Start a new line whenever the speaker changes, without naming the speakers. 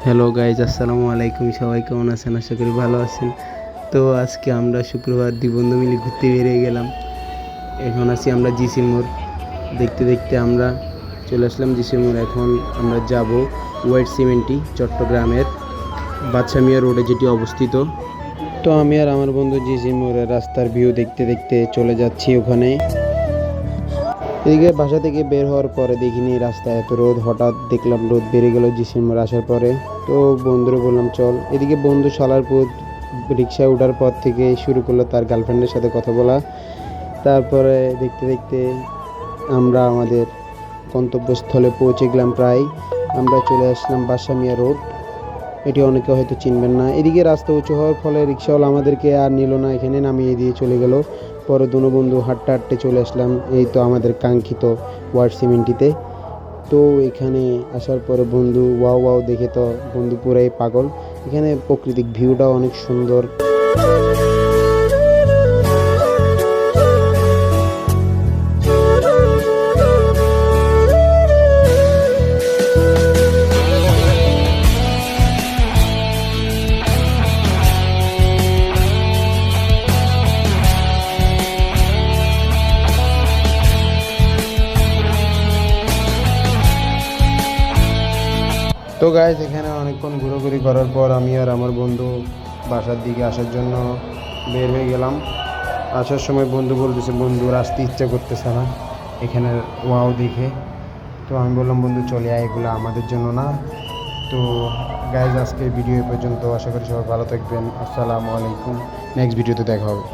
Hello guys, আসসালামু আলাইকুম। সবাই কেমন আছেন? আশা করি ভালো আছেন। তো আজকে আমরা শুক্রবার দুই বন্ধু মিলে ঘুরতে বেরিয়ে গেলাম। এখন আছি আমরা জিসি মোড়। দেখতে দেখতে আমরা চলে আসলাম জিসি মোড়। এখন আমরা যাব ওয়াইট সিমেন্টি, চট্টগ্রামের বাদশা মিয়া রোডে যেটি অবস্থিত। তো আমি আর আমার বন্ধু জিসি মোড়ের রাস্তার ভিউ দেখতে দেখতে চলে যাচ্ছি ওখানে। এদিকে বাসা থেকে বের হওয়ার পরে দেখিনি রাস্তায় এত রোদ, হঠাৎ দেখলাম রোদ বেড়ে গেল জিসি মোড় আসার পরে। তো বন্ধুরে বললাম চল। এদিকে বন্ধু সালারপুর রিক্সায় ওঠার পর থেকে শুরু করলো তার গার্লফ্রেন্ডের সাথে কথা বলা। তারপরে দেখতে দেখতে আমরা আমাদের গন্তব্যস্থলে পৌঁছে গেলাম। প্রায় আমরা চলে আসলাম বাদশা মিয়া রোড। এটি অনেকে হয়তো চিনবেন না। এদিকে রাস্তা উঁচু হওয়ার ফলে রিক্সাওয়ালা আমাদেরকে আর নিল না, এখানে নামিয়ে দিয়ে চলে গেল। পরে দুনো বন্ধু হাঁটতে হাঁটতে চলে আসলাম এই তো আমাদের কাঙ্ক্ষিত ওয়ার্ড সিমেন্টিতে। তো এখানে আসার পরে বন্ধু ওয়াও ওয়াও দেখে তো বন্ধু পুরাই পাগল। এখানে প্রাকৃতিক ভিউটাও অনেক সুন্দর। তো গাইজ, এখানে অনেকক্ষণ ঘোরাঘুরি করার পর আমি আর আমার বন্ধু বাসার দিকে আসার জন্য বের হয়ে গেলাম। আসার সময় বন্ধু বলতেছে বন্ধুর আসতে ইচ্ছা করতেছে না এখানের ওয়াও দেখে। তো আমি বললাম বন্ধু চলে আয়, এগুলো আমাদের জন্য না। তো গাইজ, আজকের ভিডিও এ পর্যন্ত। আশা করি সবাই ভালো থাকবেন। আসসালামু আলাইকুম। নেক্সট ভিডিওতে দেখা হবে।